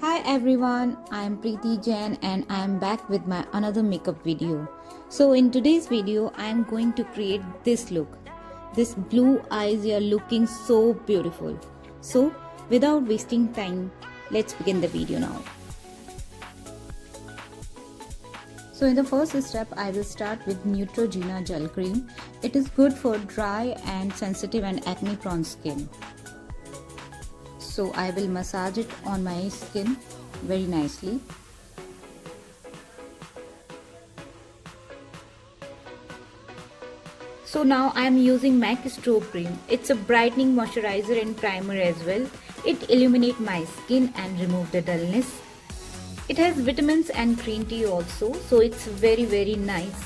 Hi everyone, I am Preeti Jain and I am back with my another makeup video. So in today's video, I am going to create this look. This blue eyes are looking so beautiful. So without wasting time, let's begin the video now. So in the first step, I will start with Neutrogena Gel Cream. It is good for dry and sensitive and acne prone skin. So I will massage it on my skin very nicely. So now I am using MAC Strobe Cream. It's a brightening moisturizer and primer as well. It illuminates my skin and remove the dullness. It has vitamins and green tea also, so it's very nice.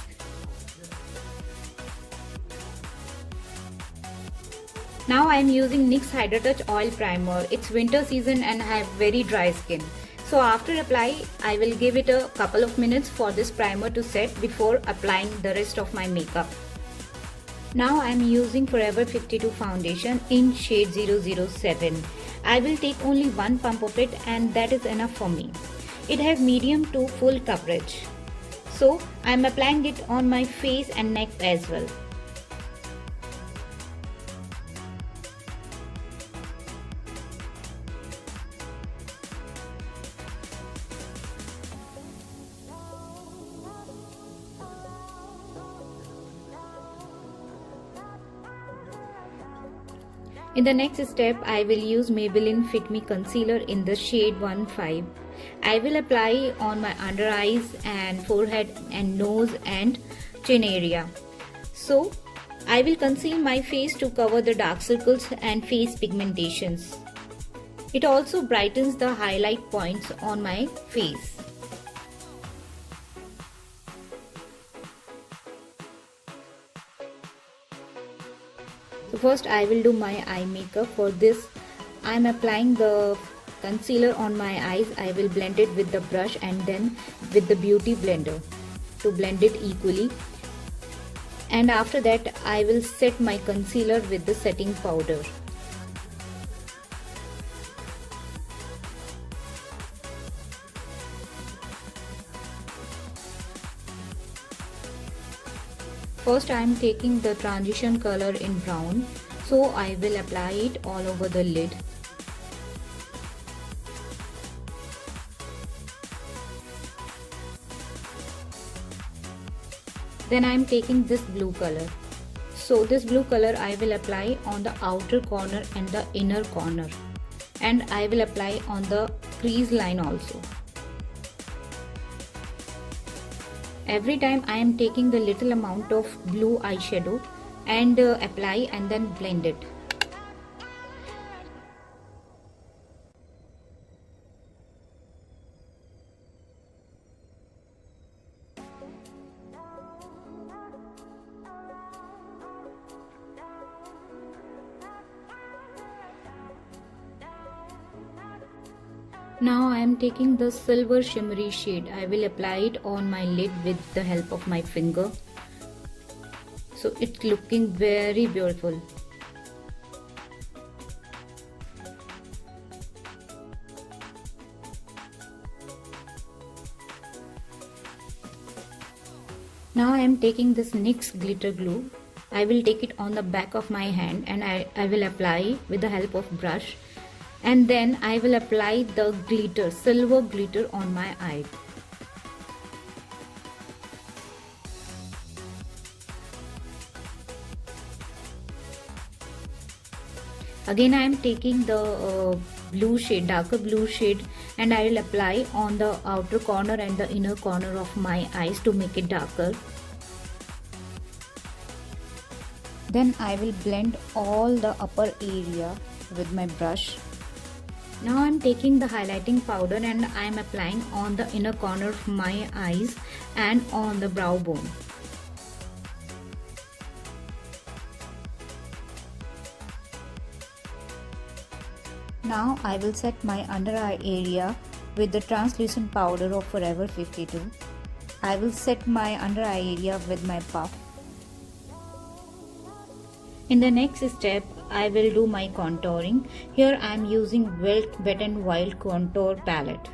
Now I am using NYX Hydra Touch Oil Primer. It's winter season and I have very dry skin. So after apply, I will give it a couple of minutes for this primer to set before applying the rest of my makeup. Now I am using Forever 52 foundation in shade 007. I will take only one pump of it and that is enough for me. It has medium to full coverage. So I am applying it on my face and neck as well. In the next step, I will use Maybelline Fit Me Concealer in the shade 15. I will apply on my under eyes and forehead and nose and chin area. So, I will conceal my face to cover the dark circles and face pigmentations. It also brightens the highlight points on my face. So first I will do my eye makeup. For this I am applying the concealer on my eyes. I will blend it with the brush and then with the beauty blender to blend it equally. And after that I will set my concealer with the setting powder. First I am taking the transition color in brown, so I will apply it all over the lid. Then I am taking this blue color. So this blue color I will apply on the outer corner and the inner corner, and I will apply on the crease line also. Every time I am taking the little amount of blue eyeshadow and apply and then blend it. Now I am taking the silver shimmery shade. I will apply it on my lid with the help of my finger. So it's looking very beautiful. Now I am taking this NYX glitter glue. I will take it on the back of my hand and I will apply with the help of brush. And then I will apply the glitter, silver glitter on my eye. Again I am taking the blue shade, darker blue shade, and I will apply on the outer corner and the inner corner of my eyes to make it darker. Then I will blend all the upper area with my brush. Now I am taking the highlighting powder and I am applying on the inner corner of my eyes and on the brow bone. Now I will set my under eye area with the translucent powder of Forever 52. I will set my under eye area with my puff. In the next step, I will do my contouring. Here I am using Wet n Wild contour palette.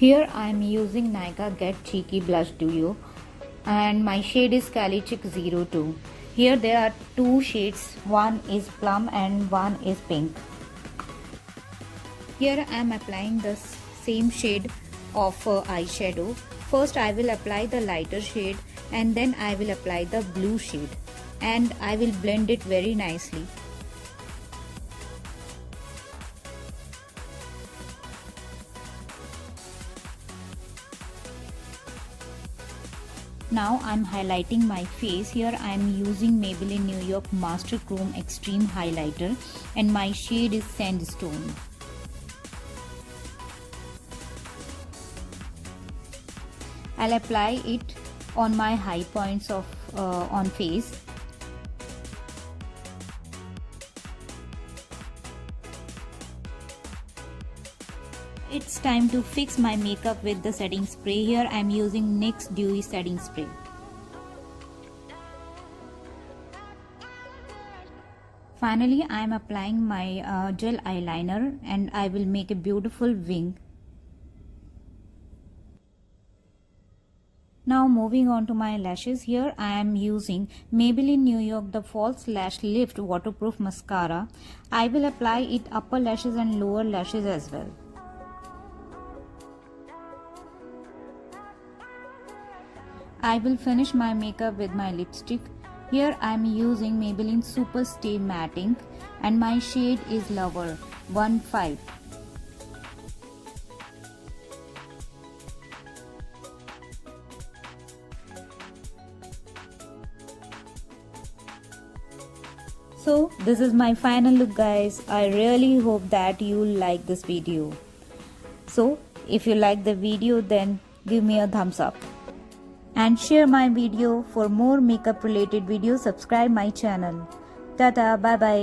Here I am using Nykaa Get Cheeky Blush Duo and my shade is Cali Chick 02. Here there are two shades, one is plum and one is pink. Here I am applying the same shade of eyeshadow. First I will apply the lighter shade and then I will apply the blue shade and I will blend it very nicely. Now I'm highlighting my face. Here I am using Maybelline New York Master Chrome Extreme Highlighter and my shade is Sandstone. I'll apply it on my high points of on face. It's time to fix my makeup with the setting spray. Here I am using NYX Dewy setting spray. Finally I am applying my gel eyeliner and I will make a beautiful wing. Now moving on to my lashes. Here I am using Maybelline New York the False Lash Lift Waterproof Mascara. I will apply it upper lashes and lower lashes as well. I will finish my makeup with my lipstick. Here I am using Maybelline Super Stay Matte Ink and my shade is Lover 15. So this is my final look guys. I really hope that you like this video. So if you like the video then give me a thumbs up. And share my video. For more makeup related videos, subscribe my channel. Tata, bye bye.